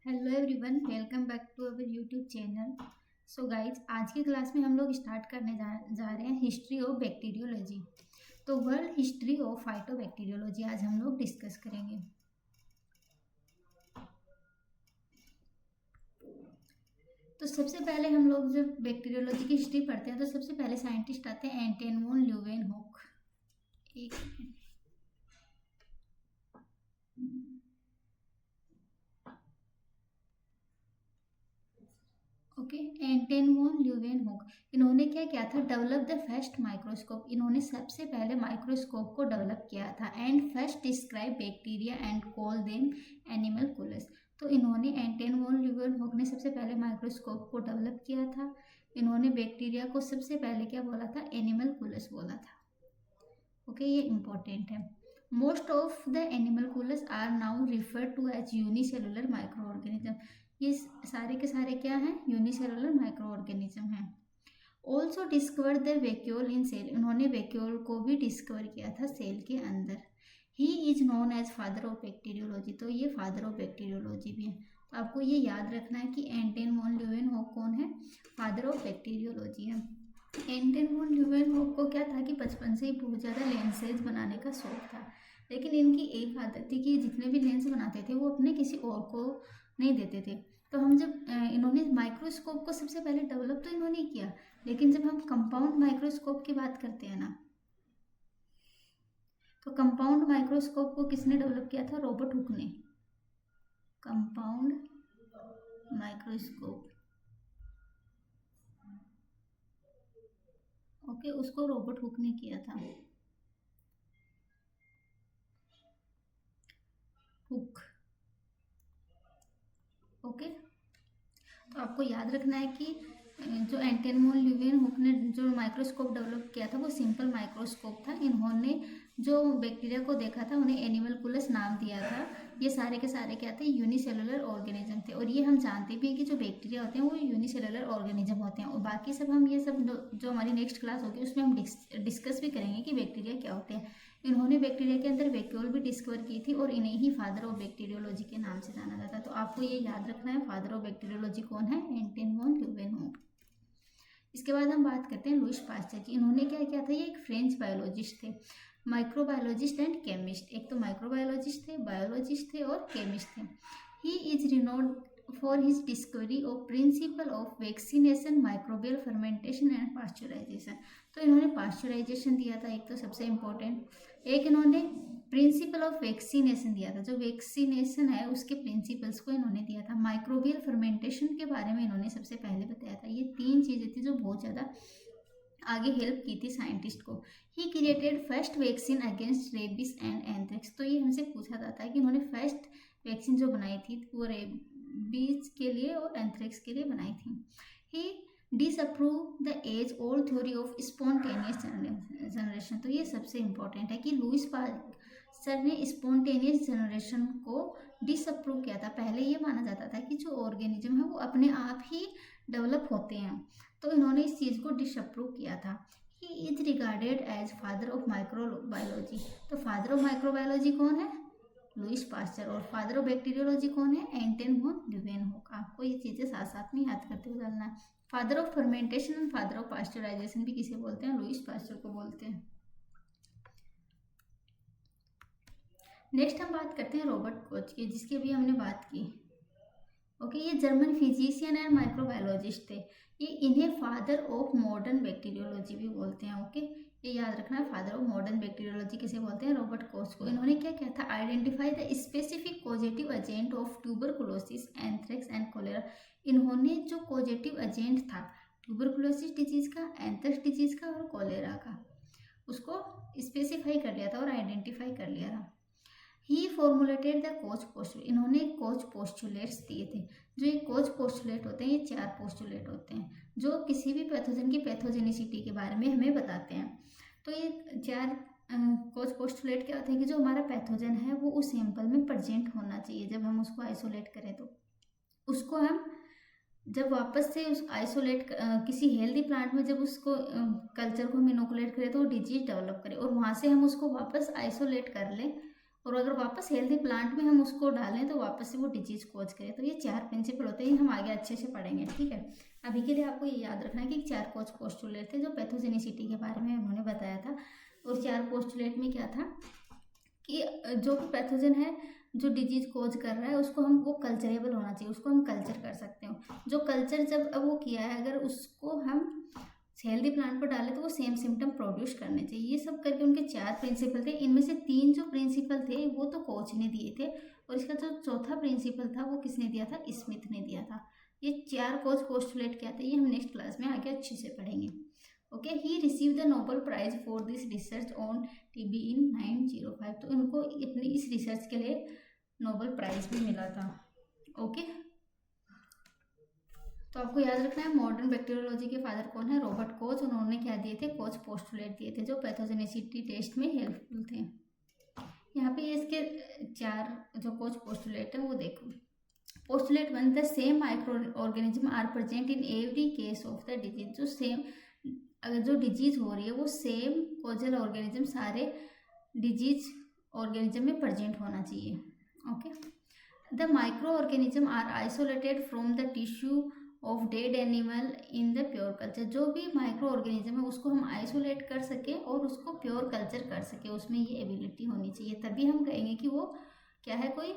Hello everyone, welcome back to our YouTube channel. So guys, आज की class में हम लोग स्टार्ट करने जा रहे हैं हिस्ट्री ऑफ बैक्टीरियोलॉजी। तो वर्ल्ड हिस्ट्री ऑफ फाइटोबैक्टीरियोलॉजी आज हम लोग डिस्कस करेंगे। तो सबसे पहले हम लोग जब बैक्टीरियोलॉजी की हिस्ट्री पढ़ते हैं तो सबसे पहले साइंटिस्ट आते हैं एंटन वॉन ल्यूवेनहॉक। एक ओके, एंटन वॉन ल्यूवेनहॉक। इन्होंने क्या किया था? Develop the first microscope. इन्होंने सबसे पहले माइक्रोस्कोप को डेवलप किया था। And first describe bacteria and call them animal coolers. तो इन्होंने एंटन वॉन ल्यूवेनहॉक ने सबसे पहले माइक्रोस्कोप को डेवलप किया था। इन्होंने बैक्टीरिया को सबसे पहले क्या बोला था? एनिमल कूलर्स बोला था। ओके, ये इंपॉर्टेंट है। Most of the animalcules are now refer to as unicellular microorganism. ये सारे के सारे क्या हैं? यूनिसेलुलर माइक्रो ऑर्गेनिज्म हैं। Also discover the vacuole in cell. उन्होंने वैक्यूल को भी डिस्कवर किया था सेल के अंदर। He is known as father of bacteriology. तो ये फादर ऑफ बैक्टीरियोलॉजी भी है। तो आपको ये याद रखना है कि एंटन वॉन ल्यूवेनहॉक कौन है? फादर ऑफ बैक्टीरियोलॉजी है। एंटन वॉन ल्यूवेनहॉक को क्या था कि बचपन से ही बहुत ज़्यादा लेंसेज बनाने का शौक था। लेकिन इनकी एक आदत थी कि जितने भी लेंस बनाते थे वो अपने किसी और को नहीं देते थे। तो हम जब इन्होंने माइक्रोस्कोप को सबसे पहले डेवलप तो इन्होंने किया, लेकिन जब हम कंपाउंड माइक्रोस्कोप की बात करते हैं ना, तो कंपाउंड माइक्रोस्कोप को किसने डेवलप किया था? रॉबर्ट हुक ने। कंपाउंड माइक्रोस्कोप, ओके, उसको रॉबर्ट हुक ने किया था। Hook, okay. तो आपको याद रखना है कि जो एंटन वॉन ल्यूवेनहॉक ने जो माइक्रोस्कोप डेवलप किया था वो सिंपल माइक्रोस्कोप था। इन्होंने जो बैक्टीरिया को देखा था उन्हें एनिमल कूलस नाम दिया था। ये सारे के सारे क्या थे? यूनिसेलुलर ऑर्गेनिज्म थे। और ये हम जानते भी हैं कि जो बैक्टीरिया होते हैं वो यूनिसेलुलर ऑर्गेनिज्म होते हैं। और बाकी सब हम ये सब जो हमारी नेक्स्ट क्लास होगी उसमें हम डिस्कस भी करेंगे कि बैक्टीरिया क्या होते हैं। इन्होंने बैक्टीरिया के अंदर वैक्यूल भी डिस्कवर की थी और इन्हें ही फादर ऑफ बैक्टीरियोलॉजी के नाम से जाना जाता है। तो आपको ये याद रखना है, फादर ऑफ बैक्टीरियोलॉजी कौन है? Anton van Leeuwenhoek. इसके बाद हम बात करते हैं लुईस पास्चर की। इन्होंने क्या किया था? ये एक फ्रेंच बायोलॉजिस्ट थे, माइक्रोबायोलॉजिस्ट एंड केमिस्ट। एक तो माइक्रोबायोलॉजिस्ट थे, बायोलॉजिस्ट थे और केमिस्ट थे। He is renowned for his discovery of principle of vaccination, microbial fermentation and pasteurisation. तो इन्होंने पास्चराइजेशन दिया था एक तो सबसे इम्पोर्टेंट। एक इन्होंने प्रिंसिपल ऑफ वैक्सीनेशन दिया था, जो वैक्सीनेशन है उसके प्रिंसिपल्स को इन्होंने दिया था। माइक्रोबियल फर्मेंटेशन के बारे में इन्होंने सबसे पहले बताया था। ये तीन चीज़ें थी जो बहुत ज़्यादा आगे हेल्प की थी साइंटिस्ट को। He created first vaccine against rabies and anthrax. तो ये हमसे पूछा जाता है कि इन्होंने फर्स्ट वैक्सीन जो बनाई थी वो रेबीज के लिए और एंथ्रेक्स के लिए बनाई थी। He disapprove the age old theory of spontaneous generation. तो ये सबसे इंपॉर्टेंट है कि लुईस पास्चर ने स्पॉन्टेनियस जनरेशन को डिसअप्रूव किया था। पहले ये माना जाता था कि जो ऑर्गेनिज्म है वो अपने आप ही डेवलप होते हैं, तो इन्होंने इस चीज़ को डिसअप्रूव किया था। He is regarded as father of microbiology. तो फादर ऑफ माइक्रोबायोलॉजी कौन है? Louis Pasteur. और फादर ऑफ बैक्टीरियोलॉजी कौन है? Anton van Leeuwenhoek. आपको ये चीज़ें साथ साथ में याद करते हुए चलना है। Father of fermentation and father of pasteurisation भी किसे बोलते हैं? लुईस पास्चर को बोलते हैं। नेक्स्ट हम बात करते हैं रॉबर्ट कोच की, जिसकी अभी हमने बात की। ओके, ये जर्मन फिजिशियन एंड माइक्रोबायोलॉजिस्ट थे। ये इन्हें फादर ऑफ मॉडर्न बैक्टीरियोलॉजी भी बोलते हैं। ओके, ये याद रखना है, फादर ऑफ मॉडर्न बैक्टीरियोलॉजी किसे बोलते हैं? रॉबर्ट कोच को। इन्होंने क्या किया था? Identify the specific causative agent of tuberculosis, anthrax and cholera. इन्होंने जो कॉजेटिव एजेंट था ट्यूबरकुलोसिस डिजीज का, एंथ्रेक्स डिजीज का और कोलेरा का, उसको स्पेसिफाई कर लिया था और आइडेंटिफाई कर लिया था। ही फॉर्मुलेटेड द कोच पोस्टुलेट। इन्होंने कोच पोस्टुलेट्स दिए थे। जो ये कोच पोस्टुलेट होते हैं, ये 4 पोस्टुलेट होते हैं जो किसी भी पैथोजन की पैथोजेनिसिटी के बारे में हमें बताते हैं। तो ये 4 कोच पोस्टुलेट क्या होते हैं कि जो हमारा पैथोजन है वो उस सैंपल में प्रेजेंट होना चाहिए। जब हम उसको आइसोलेट करें तो उसको हम जब वापस से उस आइसोलेट किसी हेल्दी प्लांट में जब उसको कल्चर को हम इनोकुलेट करें तो वो डिजीज डेवलप करे और वहाँ से हम उसको वापस आइसोलेट कर लें और अगर वापस हेल्दी प्लांट में हम उसको डालें तो वापस से वो डिजीज कोज करे। तो ये 4 प्रिंसिपल होते हैं, हम आगे अच्छे से पढ़ेंगे, ठीक है। अभी के लिए आपको ये याद रखना है कि 4 कोज पोस्टुलेट थे जो पैथोजेनिसिटी के बारे में उन्होंने बताया था। और 4 पोस्टुलेट में क्या था कि जो भी पैथोजन है जो डिजीज कोज कर रहा है उसको हम वो कल्चरेबल होना चाहिए, उसको हम कल्चर कर सकते हो। जो कल्चर जब अब वो किया है अगर उसको हम हेल्दी प्लांट पर डाले तो वो सेम सिम्टम प्रोड्यूस करने चाहिए। ये सब करके उनके 4 प्रिंसिपल थे। इनमें से 3 जो प्रिंसिपल थे वो तो कोच ने दिए थे, और इसका जो चौथा प्रिंसिपल था वो किसने दिया था, स्मिथ ने दिया था। ये 4 कोच पोस्टुलेट क्या थे ये हम नेक्स्ट क्लास में आगे अच्छे से पढ़ेंगे। Okay, he receive the Nobel prize for this research on TB in 1905। तो उनको अपनी इस रिसर्च के लिए नोबेल प्राइज भी मिला था। ओके, तो आपको याद रखना है मॉडर्न बैक्टीरियोलॉजी के फादर कौन है, रॉबर्ट कोच। उन्होंने क्या दिए थे, कोच पोस्टुलेट दिए थे जो पैथोजेनिसिटी टेस्ट में हेल्पफुल थे। यहाँ पे इसके 4 जो कोच पोस्टुलेट है वो देखो। Postulate 1, the same micro organism are present in every case of the disease. जो सेम अगर जो डिजीज हो रही है वो सेम कोजल ऑर्गेनिज्म सारे डिजीज ऑर्गेनिज्म में प्रेजेंट होना चाहिए। Okay, the micro organism are isolated from the tissue of dead animal in the pure culture. जो भी माइक्रो ऑर्गेनिज्म है उसको हम आइसोलेट कर सकें और उसको प्योर कल्चर कर सकें, उसमें ये एबिलिटी होनी चाहिए, तभी हम कहेंगे कि वो क्या है, कोई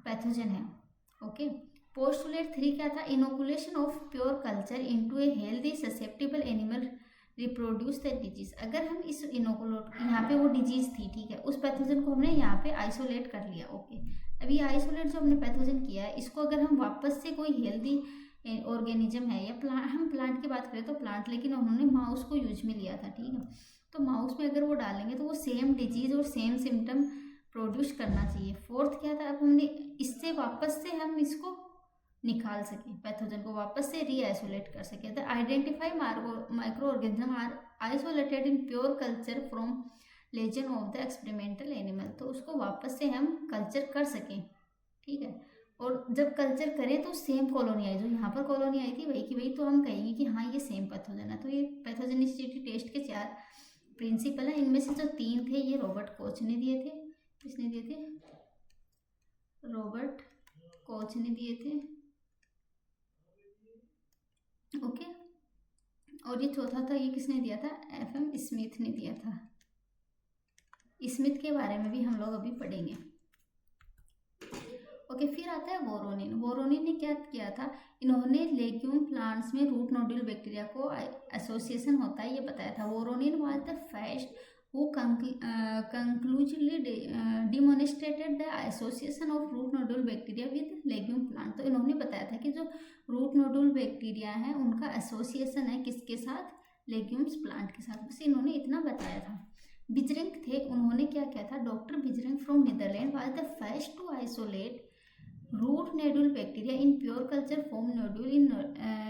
पैथोजन है। ओके, पोस्टुलेट 3 क्या था, inoculation of pure culture into a healthy susceptible animal reproduce the disease. अगर हम इस इनोकुलेट, यहाँ पे वो डिजीज थी, ठीक है, उस पैथोजन को हमने यहाँ पे आइसोलेट कर लिया। ओके, अभी आइसोलेट जो हमने पैथोजन किया है इसको अगर हम वापस से कोई हेल्दी ऑर्गेनिज्म है या प्लांट, हम प्लांट की बात करें तो प्लांट, लेकिन उन्होंने माउस को यूज में लिया था, ठीक है, तो माउस में अगर वो डालेंगे तो वो सेम डिजीज और सेम सिम्टम प्रोड्यूस करना चाहिए। 4th क्या था, अब हमने इससे वापस से हम इसको निकाल सके, पैथोजन को वापस से रीआइसोलेट कर सके। The identify micro organism are isolated in pure culture from lesion of the experimental animal. तो उसको वापस से हम कल्चर कर सकें, ठीक है, और जब कल्चर करें तो सेम कॉलोनी आई, जो यहाँ पर कॉलोनी आई थी वही की वही, तो हम कहेंगे कि हाँ ये सेम पैथोजन है। तो ये पैथोजेनिसिटी टेस्ट के 4 प्रिंसिपल हैं। इनमें से जो 3 थे ये रॉबर्ट कोच ने दिए थे, किसने दिए थे, रॉबर्ट कोच ने दिए थे। ओके, और ये चौथा था, ये किसने दिया था, FM स्मिथ ने दिया था। स्मिथ के बारे में भी हम लोग अभी पढ़ेंगे। ओके, फिर आता है वोरोनिन। वोरोनिन ने क्या किया था, इन्होंने लेग्यूम प्लांट्स में रूट नोड्यूल बैक्टीरिया को एसोसिएशन होता है ये बताया था। Voronin was the first who conclusively demonstrated the association of root nodule bacteria with legume plant। तो इन्होंने बताया था कि जो रूट नोडुल बैक्टीरिया है उनका एसोसिएशन है किसके साथ, लेग्यूम्स प्लांट के साथ, बस इन्होंने इतना बताया था। बिजरिंग थे, उन्होंने क्या किया था, doctor Beijerinck from Netherland was the first to isolate root nodule bacteria in pure culture form nodule in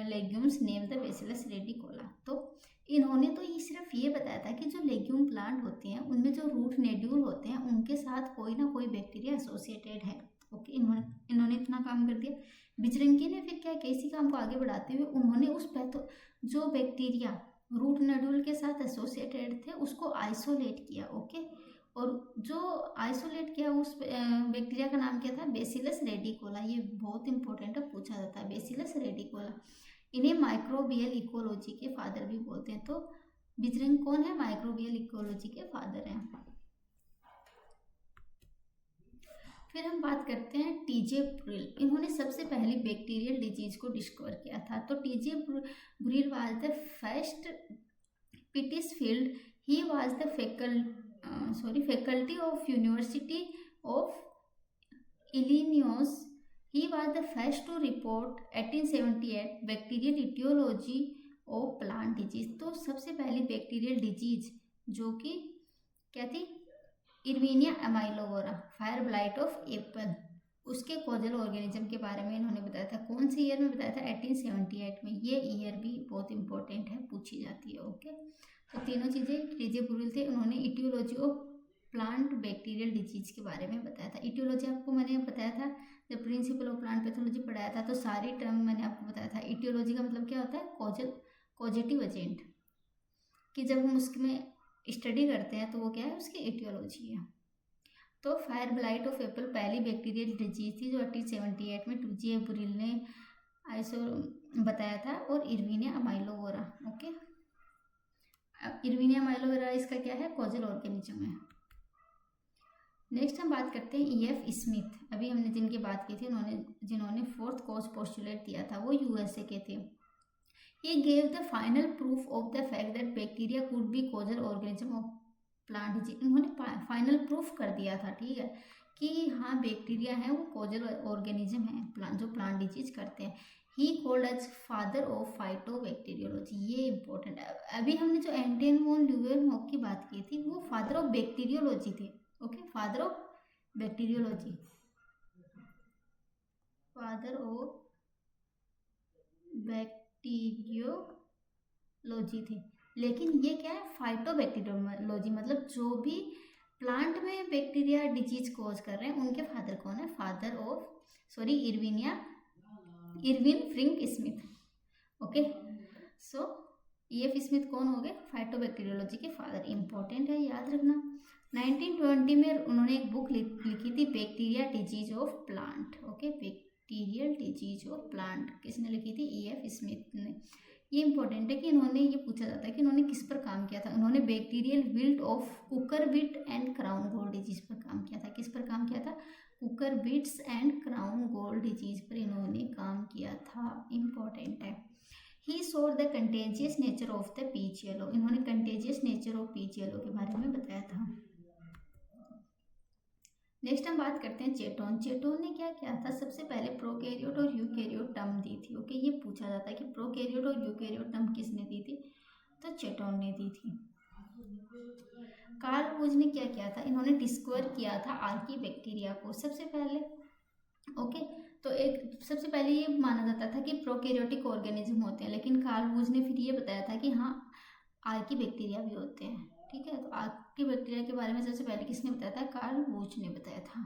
legumes name the bacillus radicola. तो इन्होंने तो ये सिर्फ ये बताया था कि जो लेग्यूम प्लांट होते हैं उनमें जो रूट नोड्यूल होते हैं उनके साथ कोई ना कोई बैक्टीरिया एसोसिएटेड है। ओके, इन्होंने इतना काम कर दिया। बिजरिंकी ने फिर क्या किया, इसी काम को आगे बढ़ाते हुए उन्होंने उस जो बैक्टीरिया रूट नोड्यूल के साथ एसोसिएटेड थे उसको आइसोलेट किया। ओके, और जो आइसोलेट किया उस बैक्टीरिया का नाम क्या था, बेसिलस रेडिकोला। ये बहुत इंपॉर्टेंट है, पूछा जाता है, बेसिलस रेडिकोला। इन्हें माइक्रोबियल इकोलॉजी के फादर भी बोलते हैं। तो बिजरिंग कौन है, माइक्रोबियल इकोलॉजी के फादर हैं। फिर हम बात करते हैं टीजे ब्रुइल। इन्होंने सबसे पहले बैक्टीरियल डिजीज को डिस्कवर किया था। तो TJ Burrill was the first Pittsfield, he was the faculty of University of Illinois. He was the first to report 1878 bacterial etiology of plant disease। तो सबसे पहली बैक्टीरियल डिजीज जो कि क्या थी, इर्विनिया अमाइलोवोरा, फायर ब्लाइट ऑफ एप्पल, उसके causal organism के बारे में इन्होंने बताया था। कौन से ईयर में बताया था, 1878 में। ये ईयर भी बहुत इंपॉर्टेंट है, पूछी जाती है। ओके, तो तीनों चीज़ें टीजे ब्रुइल थे, उन्होंने etiology of plant bacterial disease के बारे में बताया था। इटियोलॉजी आपको मैंने बताया था जब प्रिंसिपल ऑफ प्लांट पैथोलॉजी पढ़ाया था, तो सारी टर्म मैंने आपको बताया था। इटियोलॉजी का मतलब क्या होता है, कॉजेटिव एजेंट, कि जब हम उसमें स्टडी करते हैं तो वो क्या है, उसकी इटियोलॉजी है। तो फायर ब्लाइट ऑफ एप्पल पहली बैक्टीरियल डिजीज थी जो 1878 में 2G एब्रिल ने आइसो बताया था, और इरविनिया अमाइलोवेरा। ओके, इरविनिया अमाइलोवेरा इसका क्या है, कॉजल ऑर्गेनिज्म है। नेक्स्ट हम बात करते हैं E.F. स्मिथ। अभी हमने जिनकी बात की थी, जिन्होंने फोर्थ कॉज पोस्टुलेट दिया था, वो USA के थे। He gave the final proof of the fact that bacteria could be causal organism of plant disease। इन्होंने फाइनल प्रूफ कर दिया था, ठीक है, कि हाँ बैक्टीरिया है वो कॉजल ऑर्गेनिज्म है जो प्लांट डिजीज करते हैं। He called as father of phytobacteriology. ये इंपॉर्टेंट है। अभी हमने जो एंटन वॉन ल्यूवेनहॉक की बात की थी वो फादर ऑफ बैक्टीरियोलॉजी थे। Okay, father of bacteriology, father of bacteriology थे। लेकिन ये क्या है, फाइटोबैक्टीरियोलॉजी, मतलब जो भी प्लांट में बैक्टीरिया डिजीज कॉज कर रहे हैं उनके फादर कौन है, father of Erwin Frink Smith. Okay, so E.F. Smith कौन हो गए, फाइटोबैक्टीरियोलॉजी के फादर। इंपॉर्टेंट है, याद रखना। 1920 में उन्होंने एक बुक लिखी थी, bacteria disease of plant. Okay, bacterial disease of plant किसने लिखी थी, E.F. स्मिथ ने। ये इंपॉर्टेंट है कि इन्होंने, ये पूछा जाता है कि इन्होंने किस पर काम किया था। उन्होंने bacterial wilt of cucurbit and crown gold disease पर काम किया था। किस पर काम किया था, cucurbits and crown gold disease पर इन्होंने काम किया था। इंपॉर्टेंट है। He saw the contagious nature of the peach yellow. इन्होंने contagious nature of peach yellow के बारे में बताया था। नेक्स्ट हम बात करते हैं चेटोन। चेटोन ने क्या किया था, सबसे पहले प्रोकैरियोट और यूकैरियोट टर्म दी थी। ओके, ये पूछा जाता है कि प्रोकैरियोट और यूकैरियोट टर्म किसने दी थी, तो चेटोन ने दी थी। कार्ल वुज ने क्या किया था, इन्होंने डिस्कवर किया था आर्कीबैक्टीरिया को सबसे पहले। ओके, तो एक सबसे पहले ये माना जाता था कि प्रोकैरियोटिक ऑर्गेनिज्म होते हैं, लेकिन कार्ल वुज ने फिर ये बताया था कि हाँ आर्कीबैक्टीरिया भी होते हैं। ठीक है, तो आर्कीबैक्टीरिया के बारे में सबसे पहले किसने बताया था, कार्ल वुज ने बताया था।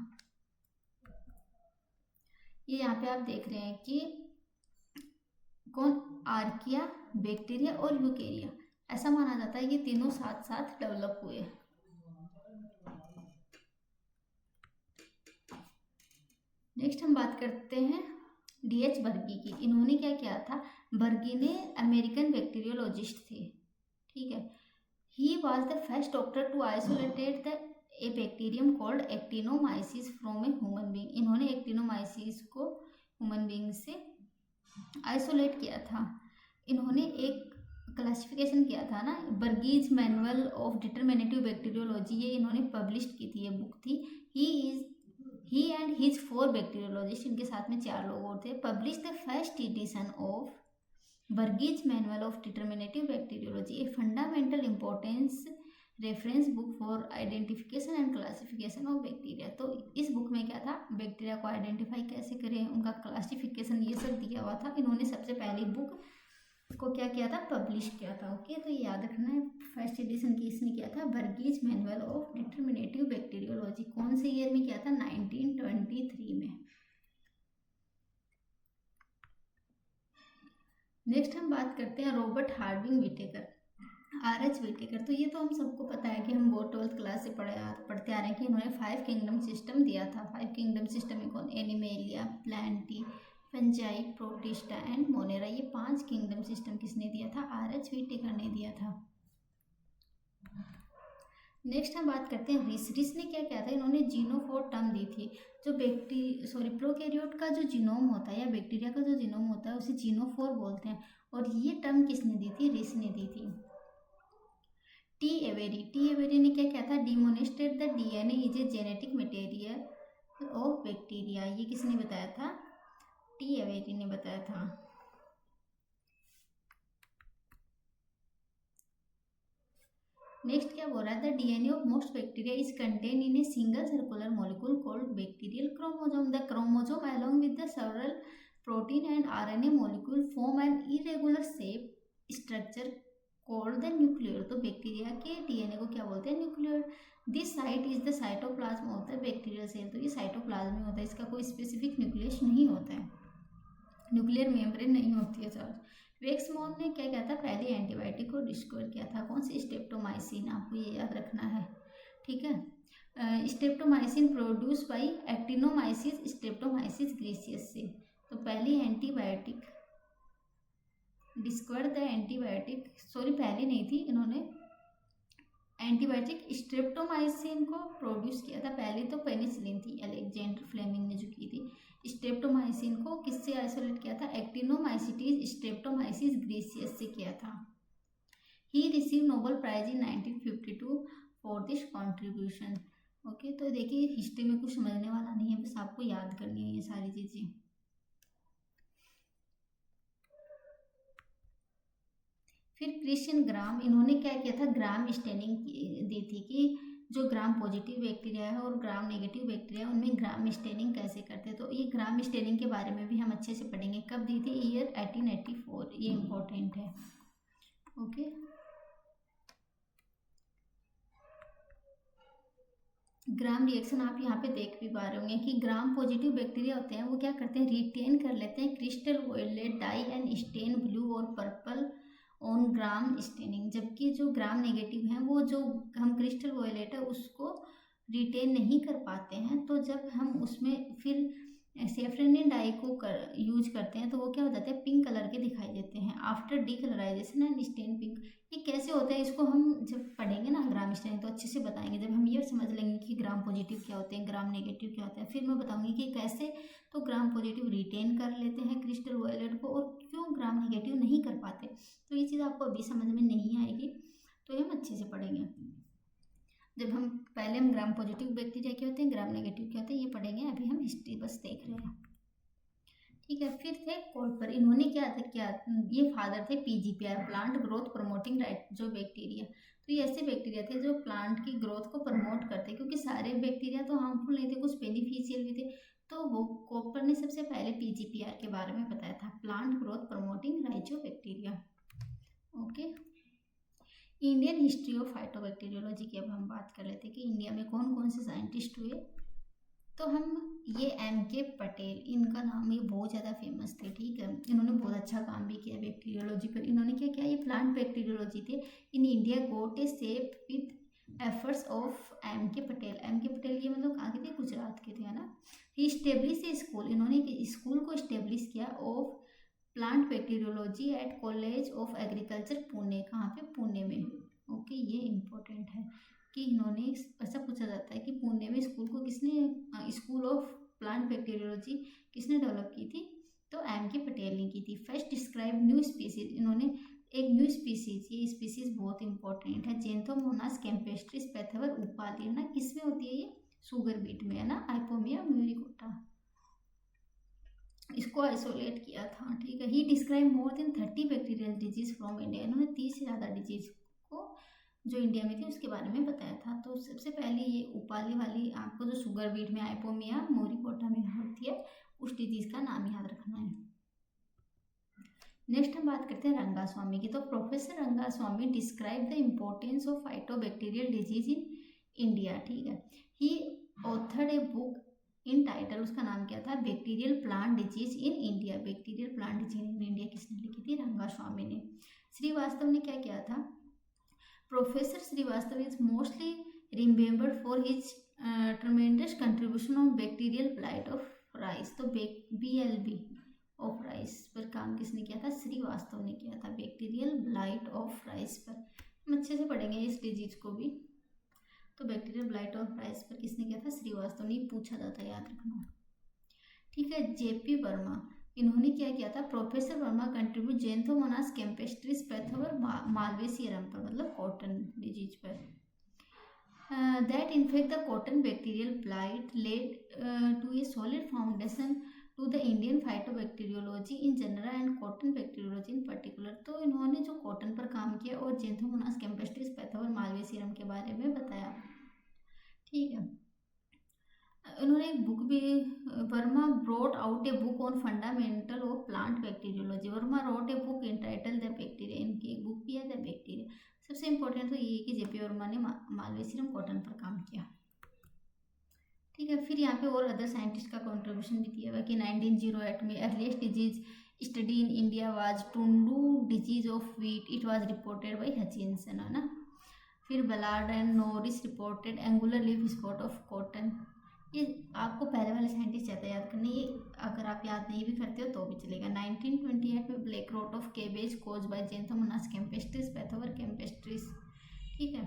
ये यहाँ पे आप देख रहे हैं कि कौन, आर्किया, बैक्टीरिया और यूकेरिया, ऐसा माना जाता है कि तीनों साथ साथ डेवलप हुए। नेक्स्ट हम बात करते हैं D.H. बर्गी की। इन्होंने क्या किया था, बर्गी ने अमेरिकन बैक्टीरियोलॉजिस्ट थे, ठीक है। He was the first doctor to isolated the a bacterium called actinomyces from a human being. इन्होंने एक्टिनोमाइसिस को ह्यूमन बीइंग से आइसोलेट किया था। इन्होंने एक क्लासिफिकेशन किया था ना, Bergey's manual of determinative bacteriology, ये इन्होंने पब्लिश की थी, ये बुक थी। ही एंड हिज 4 बैक्टीरियोलॉजिस्ट, इनके साथ में 4 लोग और थे, publish the first edition of Bergey's manual of determinative bacteriology, a fundamental importance reference book for identification and classification of bacteria. तो इस बुक में क्या था, बैक्टीरिया को आइडेंटिफाई कैसे करें, उनका क्लासिफिकेशन, ये सब दिया हुआ था। इन्होंने सबसे पहली बुक को क्या किया था, पब्लिश किया था। ओके, तो याद रखना है, फर्स्ट एडिशन किसने किया था, बर्गीज मैनुअल ऑफ डिटरमिनेटिव बैक्टीरियोलॉजी। कौन से ईयर में किया था, 1923 में। नेक्स्ट हम बात करते हैं Robert halving Whittaker, R.H. Whittaker. तो ये तो हम सबको पता है कि हम वो 12th क्लास से पढ़ते आ रहे हैं कि इन्होंने 5 किंगडम सिस्टम दिया था। 5 किंगडम सिस्टम में कौन, animalia, Plantae, fungi, protista and Monera. ये 5 किंगडम सिस्टम किसने दिया था, R.H. विटेकर ने दिया था। नेक्स्ट हम बात करते हैं रिस ने क्या किया था, इन्होंने जीनोफोर टर्म दी थी। जो प्रोकैरियोट का जो जीनोम होता है या बैक्टीरिया का जो जीनोम होता है उसे जीनोफोर बोलते हैं, और ये टर्म किसने दी थी, रिस ने दी थी। टी एवेरी ने क्या किया था, demonstrate the DNA is a genetic material of bacteria. ये किसने बताया था, टी एवेरी ने बताया था। नेक्स्ट क्या बोल रहा है, the DNA of most bacteria is contain in a single circular molecule called bacterial chromosome. The chromosome along with the several protein and RNA molecule form an irregular shape structure called the nuclear. तो bacteria के DNA को क्या बोलते हैं, nuclear. This site is the cytoplasm of the bacterial cell. तो ये cytoplasm में होता है, इसका कोई स्पेसिफिक न्यूक्लियस नहीं होता है, न्यूक्लियर मेम्ब्रेन नहीं होती है। सर वेक्समोन ने क्या किया था, पहले एंटीबायोटिक को डिस्कवर किया था, कौन सी, स्ट्रेप्टोमाइसिन। आपको ये याद रखना है, ठीक है। Streptomycin produce by actinomyces streptomyces griseus से। तो पहली antibiotic discover the antibiotic, sorry पहले नहीं थी, इन्होंने एंटीबायोटिक स्ट्रेप्टोमाइसिन को प्रोड्यूस किया था। पहले तो पेनिसिलिन थी, अलेक्जेंडर फ्लेमिंग ने जो की थी। स्ट्रेप्टोमाइसिन को किससे आइसोलेट किया था? एक्टिनोमाइसिटिस स्ट्रेप्टोमाइसिस ग्रीसियस से किया था। He receive Nobel prize in 1952 for this contribution. Okay, तो देखिए हिस्ट्री में कुछ समझने वाला नहीं है, बस आपको याद करनी है ये सारी चीजें। फिर क्रिश्चियन ग्राम, इन्होंने क्या किया था? ग्राम स्टेनिंग दी थी कि जो ग्राम पॉजिटिव बैक्टीरिया है और ग्राम नेगेटिव बैक्टीरिया है उनमें ग्राम स्टेनिंग कैसे करते हैं। तो ये ग्राम स्टेनिंग के बारे में भी हम अच्छे से पढ़ेंगे। कब दी थी? ईयर 1884, ये इम्पोर्टेंट है। ओके, ग्राम रिएक्शन आप यहाँ पे देख भी पा रहे होंगे कि ग्राम पॉजिटिव बैक्टीरिया होते हैं वो क्या करते हैं? रिटेन कर लेते हैं crystal violet dye and stain blue और पर्पल ऑन ग्राम स्टेनिंग। जबकि जो ग्राम नेगेटिव हैं वो जो हम क्रिस्टल वायलेट है उसको रिटेन नहीं कर पाते हैं। तो जब हम उसमें फिर सेफ्रेनिन डाई को यूज करते हैं तो वो क्या हो जाते हैं? पिंक कलर के दिखाई देते हैं after decolourisation and stain pink. ये कैसे होता है? इसको हम जब पढ़ेंगे ना ग्राम स्टेनिंग तो अच्छे से बताएंगे। जब हम ये समझ लेंगे कि ग्राम पॉजिटिव क्या होते हैं, ग्राम नेगेटिव क्या होता है, फिर मैं बताऊंगी कि कैसे तो ग्राम पॉजिटिव रिटेन कर लेते हैं क्रिस्टल वायलेट को और क्यों ग्राम नेगेटिव नहीं कर पाते। तो ये चीज़ आपको अभी समझ में नहीं आएगी, तो ये हम अच्छे से पढ़ेंगे। जब हम पहले हम ग्राम पॉजिटिव बैक्टीरिया क्या होते हैं, ग्राम नेगेटिव क्या होते हैं, ये पढ़ेंगे। अभी हम हिस्ट्री बस देख रहे हैं, ठीक है। फिर थे कॉल्पर, इन्होंने क्या ये फादर थे PGPR, plant growth promoting right जो बैक्टीरिया। तो ये ऐसे बैक्टीरिया थे जो प्लांट की ग्रोथ को प्रमोट करते, क्योंकि सारे बैक्टीरिया तो हार्मफुल नहीं थे, कुछ बेनिफिशियल भी थे। तो वो कॉपर ने सबसे पहले पीजीपीआर के बारे में बताया था, plant growth promoting rhizo bacteria. Okay, Indian history of phytobacteriology की अब हम बात कर लेते हैं कि इंडिया में कौन कौन से साइंटिस्ट हुए। तो हम ये M.K. पटेल, इनका नाम ये बहुत ज़्यादा फेमस थे, ठीक है। इन्होंने बहुत अच्छा काम भी किया बैक्टीरियोलॉजी पर। इन्होंने क्या किया? ये प्लांट बैक्टीरियोलॉजी थे in India got A shape with efforts of M.K. Patel. M.K. Patel ये मतलब कहाँ के थे? गुजरात के थे, है ना। ही स्टेब्लिश ए स्कूल, इन्होंने स्कूल को स्टेब्लिश किया of plant bacteriology at college of agriculture Pune. कहाँ पे? पुणे में। ओके, ये इम्पोर्टेंट है कि इन्होंने, ऐसा पूछा जाता है कि पुणे में स्कूल को किसने, स्कूल ऑफ प्लांट बैक्टीरियोलॉजी किसने डेवलप की थी? तो M.K. पटेल ने की थी। फर्स्ट डिस्क्राइब न्यू स्पीसीज, इन्होंने एक न्यू स्पीसीज, ये स्पीसीज बहुत इंपॉर्टेंट है, जेंथोमोनास कैम्पेस्ट्रिस पैथवर उपाधि, है ना। किसमें होती है ये? शुगर बीट में, है ना, आइपोमिया म्यूरिकोटा। इसको आइसोलेट किया था, ठीक है। He describe more than 30 bacterial disease from India, इन्होंने 30 से ज़्यादा डिजीज को जो इंडिया में थी उसके बारे में बताया था। तो सबसे पहले ये उपाली वाली आपको जो शुगर बीट में आइपोमिया मोरिकोटा में होती है उस डिजीज का नाम याद रखना है। नेक्स्ट हम बात करते हैं रंगास्वामी की। तो professor Rangaswamy describe the importance of phytobacterial disease in India, ठीक है। He authored a book in title, उसका नाम क्या था? Bacterial plant disease in India. Bacterial plant disease in India किसने लिखी थी? रंगास्वामी ने। श्रीवास्तव ने क्या किया था? Professor Srivastava is mostly remembered for his tremendous contribution on bacterial blight of rice. तो BLB ऑफ राइस पर काम किसने किया था? श्रीवास्तव ने किया था, बैक्टीरियल ब्लाइट ऑफ राइस पर। हम अच्छे से पढ़ेंगे इस डिजीज को भी। तो बैक्टीरियल ब्लाइट ऑफ राइस पर किसने किया था? श्रीवास्तव ने। पूछा जाता है, याद रखना, ठीक है। JP वर्मा, इन्होंने क्या किया था? Professor Verma contribute xanthomonas campestris pathovar malvacearum पर, मतलब कॉटन डिजीज पर। That infect the cotton bacterial blight led to a solid foundation to the Indian phytobacteriology in general and cotton bacteriology in particular. तो इन्होंने जो कॉटन पर काम किया और जेंथोमोनास कैम्पेस्ट्रिस पैथवर मालवेसियरम के बारे में बताया, ठीक है। उन्होंने एक बुक भी, Verma brought out a book on fundamental of plant bacteriology. Verma wrote a book entitled the bacteria, इनकी एक बुक भी है द बैक्टीरिया। सबसे इंपॉर्टेंट तो ये है कि JP वर्मा ने मालवेसियरम कॉटन पर काम किया, ठीक है। फिर यहाँ पे और अदर साइंटिस्ट का कंट्रीब्यूशन भी दिया हुआ कि 1908 में earliest disease study in India was tundu disease of wheat, it was reported by Hutchinson, है ना। फिर Ballard and Norris reported angular leaf spot of cotton. ये आपको पहले वाले साइंटिस्ट ज़्यादा याद करनी, ये अगर आप याद नहीं भी करते हो तो भी चलेगा। 1928 में black rot of cabbage cause by xanthomonas campestris pathovar campestris. ठीक है,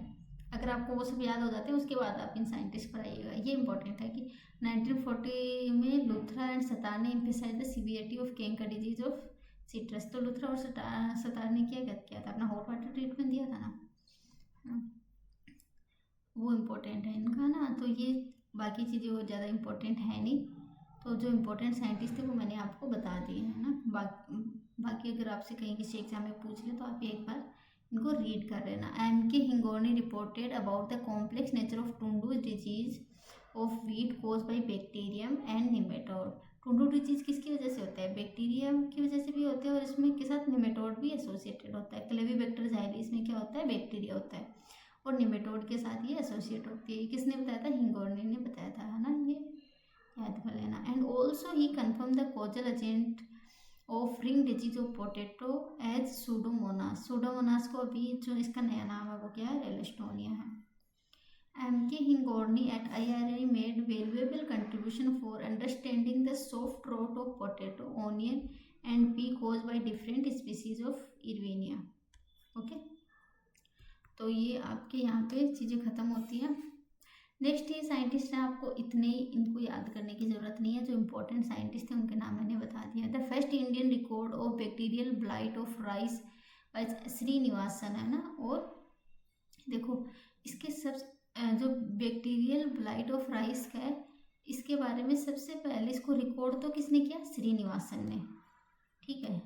अगर आपको वो सब याद हो जाते हैं उसके बाद आप इन साइंटिस्ट पर आइएगा। ये इंपॉर्टेंट है कि 1940 में लुथरा एंड सतार ने emphasise the severity of canker disease of citrus. तो लुथरा और सतार ने क्या किया था, अपना हॉट वाटर ट्रीटमेंट दिया था ना, वो इम्पोर्टेंट है इनका ना। तो ये बाकी चीज़ें वो ज़्यादा इम्पोर्टेंट है नहीं, तो जो इम्पोर्टेंट साइंटिस्ट थे वो मैंने आपको बता दिए हैं ना। बाकी अगर आपसे कहीं किसी एग्जाम में पूछ ले तो आप एक बार इनको रीड कर लेना। M K Hingorani reported about the complex nature of tundu disease of wheat cause by bacterium and nematode. Tundu disease किसकी वजह से होता है, बैक्टीरियम की वजह से भी होते हैं, और इसमें के साथ निमेटोड भी एसोसिएटेड होता है। क्लेवीबैक्टर ज़ाइलिस में क्या होता है, बैक्टीरिया होता है, और निमेटोड के साथ ये एसोसिएट होती है। किसने बताया था, हिंगोनी ने बताया था, है ना, ये याद कर लेना। And also he confirm the causal agent of ring disease of potato as pseudomonas. Pseudomonas को अभी जो इसका नया नाम है वो क्या है, रेलिस्टोनिया है। M.K. Hingorni at IRI made valuable contribution for understanding the soft rot of potato, onion and pea caused by different species of Erwinia. Okay? तो ये आपके यहाँ पे चीज़ें ख़त्म होती हैं। नेक्स्ट ये साइंटिस्ट हैं, आपको इतने ही इनको याद करने की ज़रूरत नहीं है। जो इम्पोर्टेंट साइंटिस्ट थे उनके नाम मैंने बता दिया। The first Indian record of bacterial blight of rice by Srinivasan, है ना। और देखो इसके सब जो बैक्टीरियल ब्लाइट ऑफ राइस का है, इसके बारे में सबसे पहले इसको रिकॉर्ड तो किसने किया, श्रीनिवासन ने। ठीक है,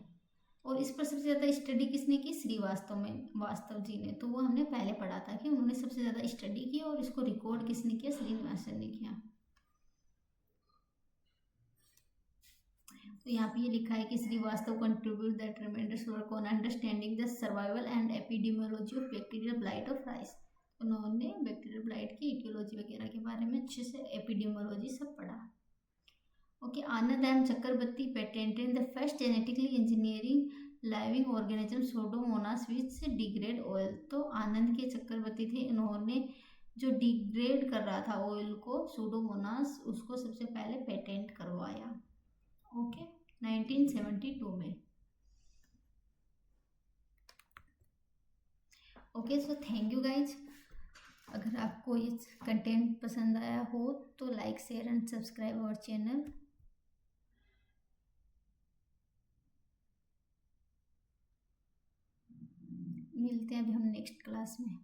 और इस पर सबसे ज़्यादा स्टडी किसने की, वास्तव जी ने। तो वो हमने पहले पढ़ा था कि उन्होंने सबसे ज़्यादा स्टडी की, और इसको रिकॉर्ड किसने किया, श्रीनिवासन ने किया। तो यहाँ पे ये लिखा है कि Srivastava contribute the tremendous work on understanding the survival and epidemiology of bacterial blight of rice. उन्होंने बैक्टीरियल ब्लाइट की इटियोलॉजी वगैरह के बारे में अच्छे से, एपिडेमियोलॉजी सब पढ़ा। Okay, Anand M Chakrabarty patented the first genetically engineering living organism pseudomonas which degrade oil. तो आनंद के चक्रवर्ती थे, इन्होंने जो डिग्रेड कर रहा था ऑयल को, सूडोमोनास, उसको सबसे पहले पेटेंट करवाया। ओके, 1972 में। Okay, so thank you guys. अगर आपको ये कंटेंट पसंद आया हो तो like, share and subscribe our channel. मिलते हैं अभी हम नेक्स्ट क्लास में।